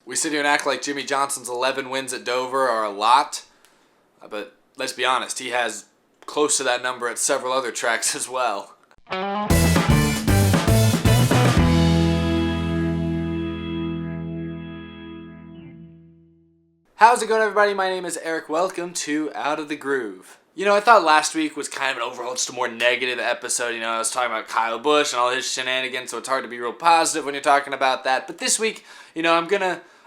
We sit here and act like Jimmie Johnson's 11 wins at Dover are a lot, but let's be honest, he has close to that number at several other tracks as well. How's it going, everybody? My name is Eric. Welcome to Out of the Groove. You know, I thought last week was kind of an overall just a more negative episode. You know, I was talking about Kyle Busch and all his shenanigans, so it's hard to be real positive when you're talking about that. But this week, you know,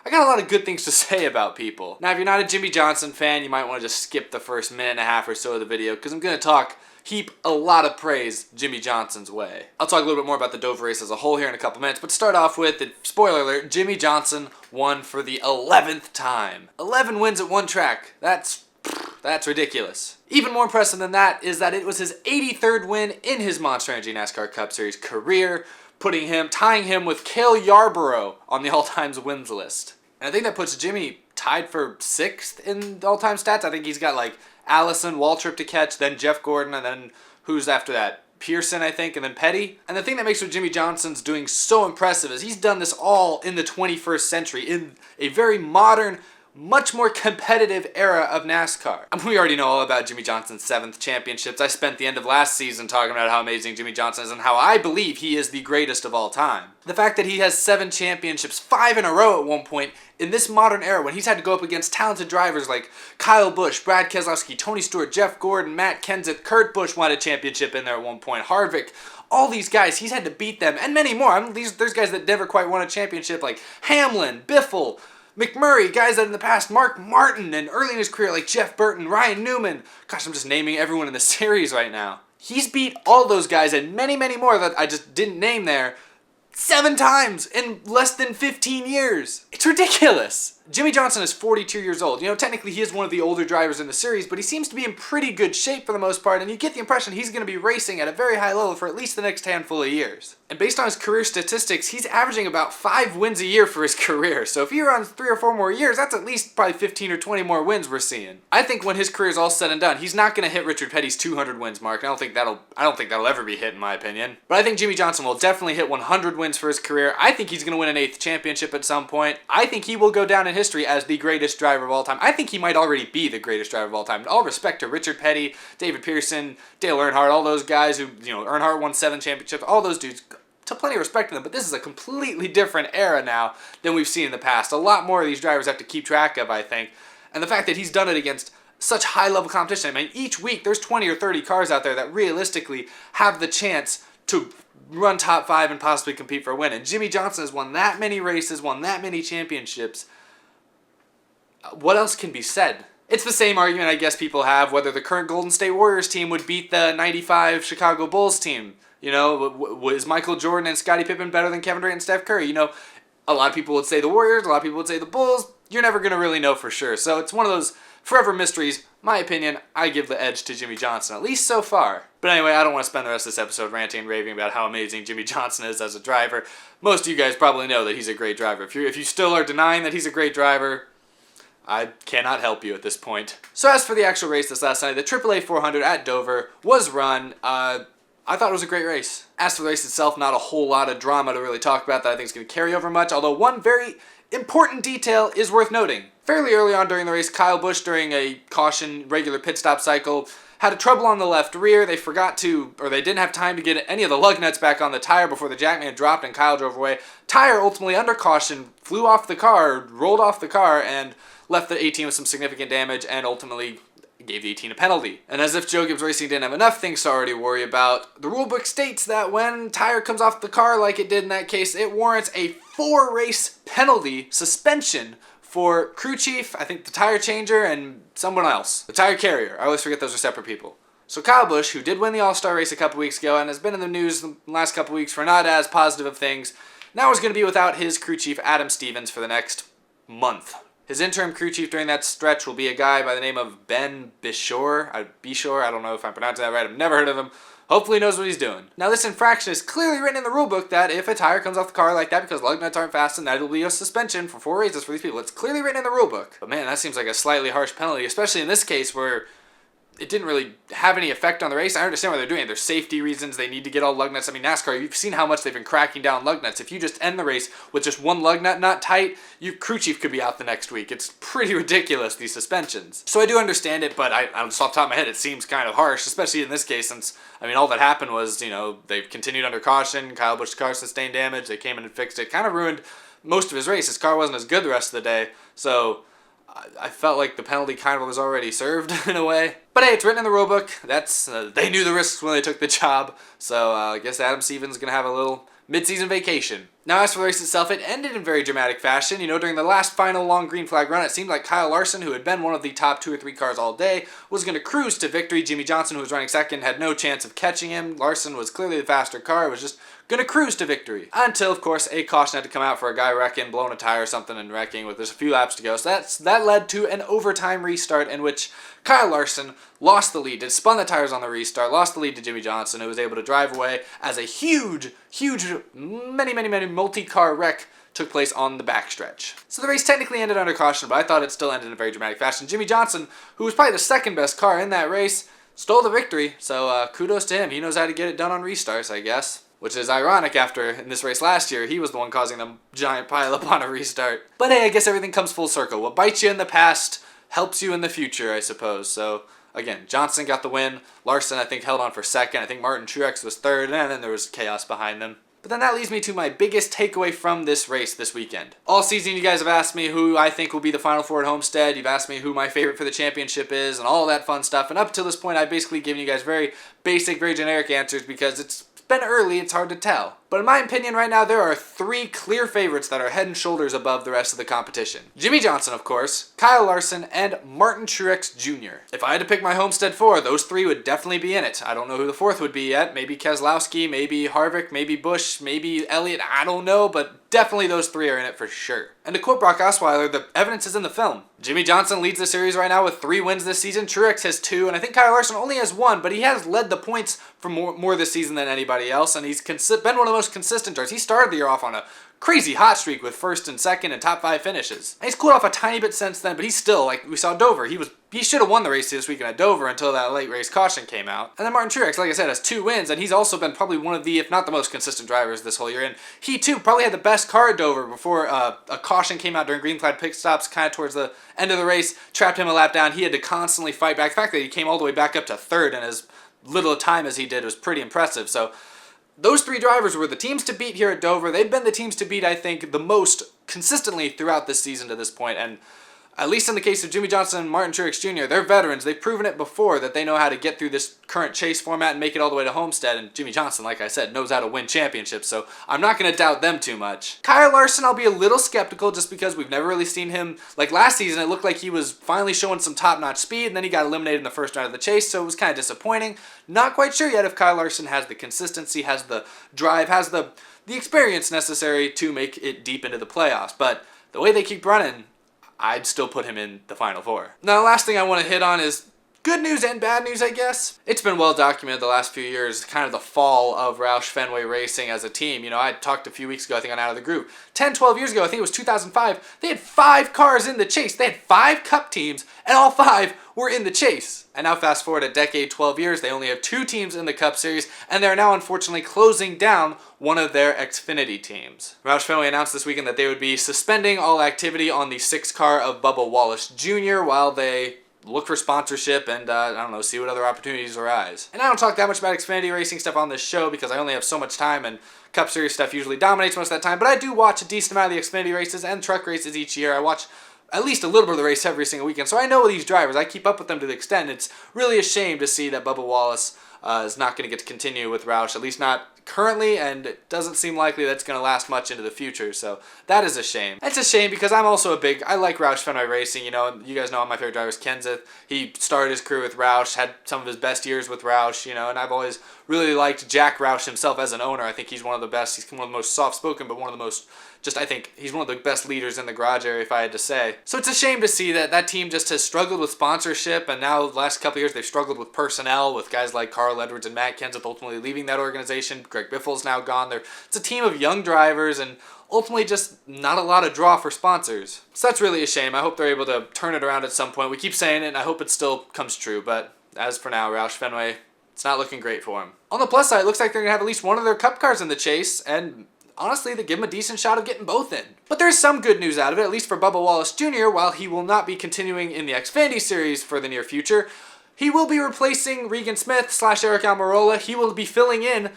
I got a lot of good things to say about people. Now, if you're not a Jimmie Johnson fan, you might want to just skip the first minute and a half or so of the video, because I'm going to heap a lot of praise Jimmie Johnson's way. I'll talk a little bit more about the Dover race as a whole here in a couple minutes, but start off with, spoiler alert, Jimmie Johnson won for the 11th time. 11 wins at one track. That's ridiculous. Even more impressive than that is that it was his 83rd win in his Monster Energy NASCAR Cup Series career, tying him with Cale Yarborough on the all-time wins list. And I think that puts Jimmie tied for 6th in the all-time stats. I think he's got like Allison, Waltrip to catch, then Jeff Gordon, and then who's after that? Pearson, I think, and then Petty. And the thing that makes what Jimmie Johnson's doing so impressive is he's done this all in the 21st century, in a very modern, much more competitive era of NASCAR. I mean, we already know all about Jimmie Johnson's 7th championships. I spent the end of last season talking about how amazing Jimmie Johnson is and how I believe he is the greatest of all time. The fact that he has 7 championships, 5 in a row at one point, in this modern era when he's had to go up against talented drivers like Kyle Busch, Brad Keselowski, Tony Stewart, Jeff Gordon, Matt Kenseth, Kurt Busch won a championship in there at one point, Harvick, all these guys, he's had to beat them, and many more. There's guys that never quite won a championship like Hamlin, Biffle, McMurray, guys that in the past, Mark Martin, and early in his career like Jeff Burton, Ryan Newman. Gosh, I'm just naming everyone in the series right now. He's beat all those guys and many, many more that I just didn't name there 7 times in less than 15 years. It's ridiculous. Jimmie Johnson is 42 years old. You know, technically he is one of the older drivers in the series, but he seems to be in pretty good shape for the most part, and you get the impression he's going to be racing at a very high level for at least the next handful of years. And based on his career statistics, he's averaging about 5 wins a year for his career, so if he runs 3 or 4 more years, that's at least probably 15 or 20 more wins we're seeing. I think when his career is all said and done, he's not going to hit Richard Petty's 200 wins mark. I don't think that'll ever be hit in my opinion. But I think Jimmie Johnson will definitely hit 100 wins for his career. I think he's going to win an 8th championship at some point. I think he will go down in history as the greatest driver of all time. I think he might already be the greatest driver of all time. All respect to Richard Petty, David Pearson, Dale Earnhardt, all those guys who, you know, Earnhardt won 7 championships, all those dudes, to plenty of respect to them, but this is a completely different era now than we've seen in the past. A lot more of these drivers have to keep track of, I think, and the fact that he's done it against such high-level competition. I mean, each week there's 20 or 30 cars out there that realistically have the chance to run top 5 and possibly compete for a win, and Jimmie Johnson has won that many races, won that many championships. What else can be said? It's the same argument I guess people have whether the current Golden State Warriors team would beat the 95 Chicago Bulls team. You know, was Michael Jordan and Scottie Pippen better than Kevin Durant and Steph Curry? You know, a lot of people would say the Warriors, a lot of people would say the Bulls. You're never going to really know for sure. So it's one of those forever mysteries. My opinion, I give the edge to Jimmie Johnson, at least so far. But anyway, I don't want to spend the rest of this episode ranting and raving about how amazing Jimmie Johnson is as a driver. Most of you guys probably know that he's a great driver. If you still are denying that he's a great driver, I cannot help you at this point. So as for the actual race this last night, the AAA 400 at Dover was run. I thought it was a great race. As for the race itself, not a whole lot of drama to really talk about that I think is going to carry over much, although one very important detail is worth noting. Fairly early on during the race, Kyle Busch, during a caution regular pit stop cycle, had a trouble on the left rear. They didn't have time to get any of the lug nuts back on the tire before the jackman dropped and Kyle drove away. Tire ultimately under caution flew off the car, rolled off the car, and left the 18 with some significant damage and ultimately gave the 18 a penalty. And as if Joe Gibbs Racing didn't have enough things to already worry about, the rulebook states that when tire comes off the car like it did in that case, it warrants a 4-race penalty suspension for crew chief, I think the tire changer, and someone else. The tire carrier. I always forget those are separate people. So Kyle Busch, who did win the All-Star race a couple weeks ago and has been in the news the last couple weeks for not as positive of things, now is going to be without his crew chief, Adam Stevens, for the next month. His interim crew chief during that stretch will be a guy by the name of Ben Bishore. I don't know if I'm pronouncing that right. I've never heard of him. Hopefully he knows what he's doing. Now this infraction is clearly written in the rulebook that if a tire comes off the car like that because lug nuts aren't fastened, that will be a suspension for 4 races for these people. It's clearly written in the rulebook. But man, that seems like a slightly harsh penalty, especially in this case where it didn't really have any effect on the race. I understand why they're doing it. There's safety reasons. They need to get all lug nuts. I mean, NASCAR, you've seen how much they've been cracking down lug nuts. If you just end the race with just one lug nut not tight, your crew chief could be out the next week. It's pretty ridiculous, these suspensions. So I do understand it, but I'm just off the top of my head, it seems kind of harsh, especially in this case, since, I mean, all that happened was, they continued under caution. Kyle Busch's car sustained damage. They came in and fixed it. Kind of ruined most of his race. His car wasn't as good the rest of the day, so I felt like the penalty kind of was already served in a way. But hey, it's written in the rulebook. That's they knew the risks when they took the job. So I guess Adam Stevens is going to have a little mid-season vacation. Now, as for the race itself, it ended in very dramatic fashion. During the last final long green flag run, it seemed like Kyle Larson, who had been one of the top 2 or 3 cars all day, was going to cruise to victory. Jimmie Johnson, who was running second, had no chance of catching him. Larson was clearly the faster car. It was just going to cruise to victory. Until, of course, a caution had to come out for a guy wrecking, blowing a tire or something and wrecking with just a few laps to go. So that led to an overtime restart in which Kyle Larson lost the lead. It spun the tires on the restart, lost the lead to Jimmie Johnson, who was able to drive away as a huge, many multi-car wreck took place on the backstretch. So the race technically ended under caution, but I thought it still ended in a very dramatic fashion. Jimmie Johnson, who was probably the second best car in that race, stole the victory, so kudos to him. He knows how to get it done on restarts, I guess. Which is ironic after, in this race last year, he was the one causing the giant pileup on a restart. But hey, I guess everything comes full circle. What bites you in the past helps you in the future, I suppose. So, again, Johnson got the win. Larson, I think, held on for second. I think Martin Truex was third, and then there was chaos behind them. But then that leads me to my biggest takeaway from this race this weekend. All season, you guys have asked me who I think will be the Final Four at Homestead. You've asked me who my favorite for the championship is, and all that fun stuff. And up to this point, I've basically given you guys very basic, very generic answers because it's been early, it's hard to tell. But in my opinion right now, there are 3 clear favorites that are head and shoulders above the rest of the competition. Jimmie Johnson, of course, Kyle Larson, and Martin Truex Jr. If I had to pick my Homestead 4, those 3 would definitely be in it. I don't know who the 4th would be yet. Maybe Keselowski, maybe Harvick, maybe Busch, maybe Elliott, I don't know, but definitely those 3 are in it for sure. And to quote Brock Osweiler, the evidence is in the film. Jimmie Johnson leads the series right now with 3 wins this season. Truex has 2, and I think Kyle Larson only has 1, but he has led the points for more this season than anybody else, and he's been one of the most consistent drivers. He started the year off on a crazy hot streak with first and second and top 5 finishes. And he's cooled off a tiny bit since then, but he's still, like we saw Dover, he should have won the race this weekend at Dover until that late race caution came out. And then Martin Truex, like I said, has 2 wins, and he's also been probably one of the, if not the most consistent drivers this whole year. And he too probably had the best car at Dover before a caution came out during green flag pit stops, kind of towards the end of the race, trapped him a lap down. He had to constantly fight back. The fact that he came all the way back up to 3rd in as little time as he did was pretty impressive. So those 3 drivers were the teams to beat here at Dover. They've been the teams to beat, I think, the most consistently throughout this season to this point. And at least in the case of Jimmie Johnson and Martin Truex Jr., they're veterans. They've proven it before that they know how to get through this current chase format and make it all the way to Homestead. And Jimmie Johnson, like I said, knows how to win championships, so I'm not going to doubt them too much. Kyle Larson, I'll be a little skeptical just because we've never really seen him. Like last season, it looked like he was finally showing some top-notch speed, and then he got eliminated in the first round of the chase, so it was kind of disappointing. Not quite sure yet if Kyle Larson has the consistency, has the drive, has the experience necessary to make it deep into the playoffs. But the way they keep running, I'd still put him in the Final Four. Now, the last thing I want to hit on is good news and bad news, I guess. It's been well documented the last few years, kind of the fall of Roush Fenway Racing as a team. I talked a few weeks ago, I think on Out of the Group. 10, 12 years ago, I think it was 2005, they had 5 cars in the chase. They had 5 Cup teams, and all 5 were in the chase. And now fast forward a decade, 12 years, they only have 2 teams in the Cup Series, and they're now unfortunately closing down one of their Xfinity teams. Roush Fenway announced this weekend that they would be suspending all activity on the 6 car of Bubba Wallace Jr. while they look for sponsorship and, see what other opportunities arise. And I don't talk that much about Xfinity racing stuff on this show because I only have so much time, and Cup Series stuff usually dominates most of that time, but I do watch a decent amount of the Xfinity races and truck races each year. I watch at least a little bit of the race every single weekend, so I know these drivers. I keep up with them to the extent. It's really a shame to see that Bubba Wallace is not going to get to continue with Roush, at least not currently, and it doesn't seem likely that's going to last much into the future, so that is a shame. It's a shame because I'm also I like Roush Fenway Racing, you guys know my favorite driver is Kenseth. He started his career with Roush, had some of his best years with Roush, and I've always really liked Jack Roush himself as an owner. I think he's one of the best. He's one of the most soft-spoken, but one of the most I think he's one of the best leaders in the garage area, if I had to say. So it's a shame to see that team just has struggled with sponsorship, and now the last couple of years they've struggled with personnel, with guys like Carl Edwards and Matt Kenseth ultimately leaving that organization. Greg Biffle's now gone. It's a team of young drivers, and ultimately just not a lot of draw for sponsors. So that's really a shame. I hope they're able to turn it around at some point. We keep saying it, and I hope it still comes true, but as for now, Roush Fenway, it's not looking great for him. On the plus side, it looks like they're going to have at least one of their Cup cars in the chase, and honestly, they give him a decent shot of getting both in. But there's some good news out of it, at least for Bubba Wallace Jr., while he will not be continuing in the Xfinity Series for the near future. He will be replacing Regan Smith / Aric Almirola. He will be filling in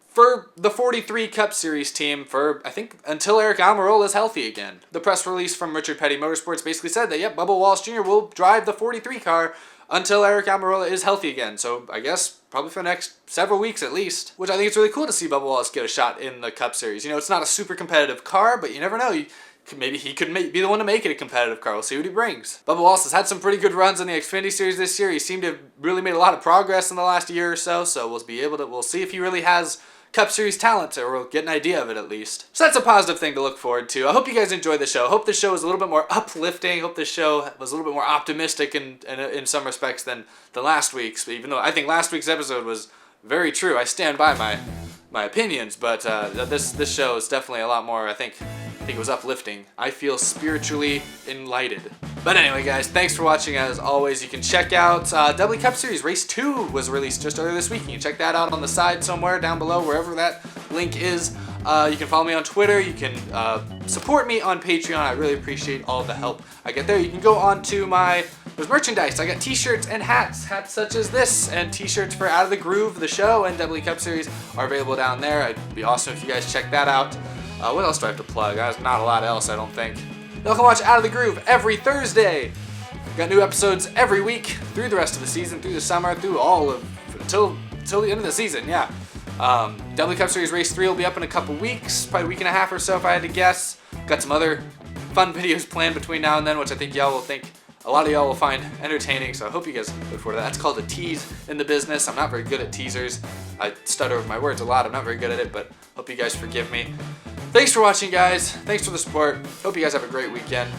for the 43 Cup Series team for, I think, until Aric Almirola is healthy again. The press release from Richard Petty Motorsports basically said that, yep, Bubba Wallace Jr. will drive the 43 car until Aric Almirola is healthy again. So I guess probably for the next several weeks at least, which I think it's really cool to see Bubba Wallace get a shot in the Cup Series. You know, it's not a super competitive car, but you never know. Maybe he could be the one to make it a competitive car. We'll see what he brings. Bubba Wallace has had some pretty good runs in the Xfinity Series this year. He seemed to have really made a lot of progress in the last year or so. So we'll see if he really has Cup Series talent, or we'll get an idea of it at least. So that's a positive thing to look forward to. I hope you guys enjoyed the show. I hope the show was a little bit more uplifting. I hope the show was a little bit more optimistic in some respects than last week's. Even though I think last week's episode was very true. I stand by my opinions, but this show is definitely a lot more, I think it was uplifting. I feel spiritually enlightened. But anyway, guys, thanks for watching. As always, you can check out W Cup Series. Race 2 was released just earlier this week. You can check that out on the side somewhere down below, wherever that link is. You can follow me on Twitter. You can support me on Patreon. I really appreciate all the help I get there. You can go on to there's merchandise. I got t-shirts and hats such as this, and t-shirts for Out of the Groove, the show, and W Cup Series are available down there. It'd be awesome if you guys check that out. What else do I have to plug? There's not a lot else, I don't think. Y'all can watch Out of the Groove every Thursday. Got new episodes every week through the rest of the season, through the summer, through until the end of the season, yeah. W Cup Series Race 3 will be up in a couple weeks, probably a week and a half or so if I had to guess. Got some other fun videos planned between now and then, which I think a lot of y'all will find entertaining, so I hope you guys look forward to that. That's called a tease in the business. I'm not very good at teasers. I stutter over my words a lot. I'm not very good at it, but hope you guys forgive me. Thanks for watching, guys. Thanks for the support. Hope you guys have a great weekend.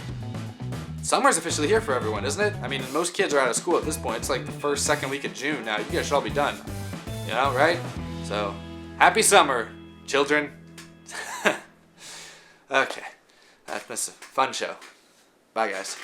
Summer's officially here for everyone, isn't it? I mean, most kids are out of school at this point. It's like the first, second week of June now. You guys should all be done. You know, right? So, happy summer, children. Okay. That's a fun show. Bye, guys.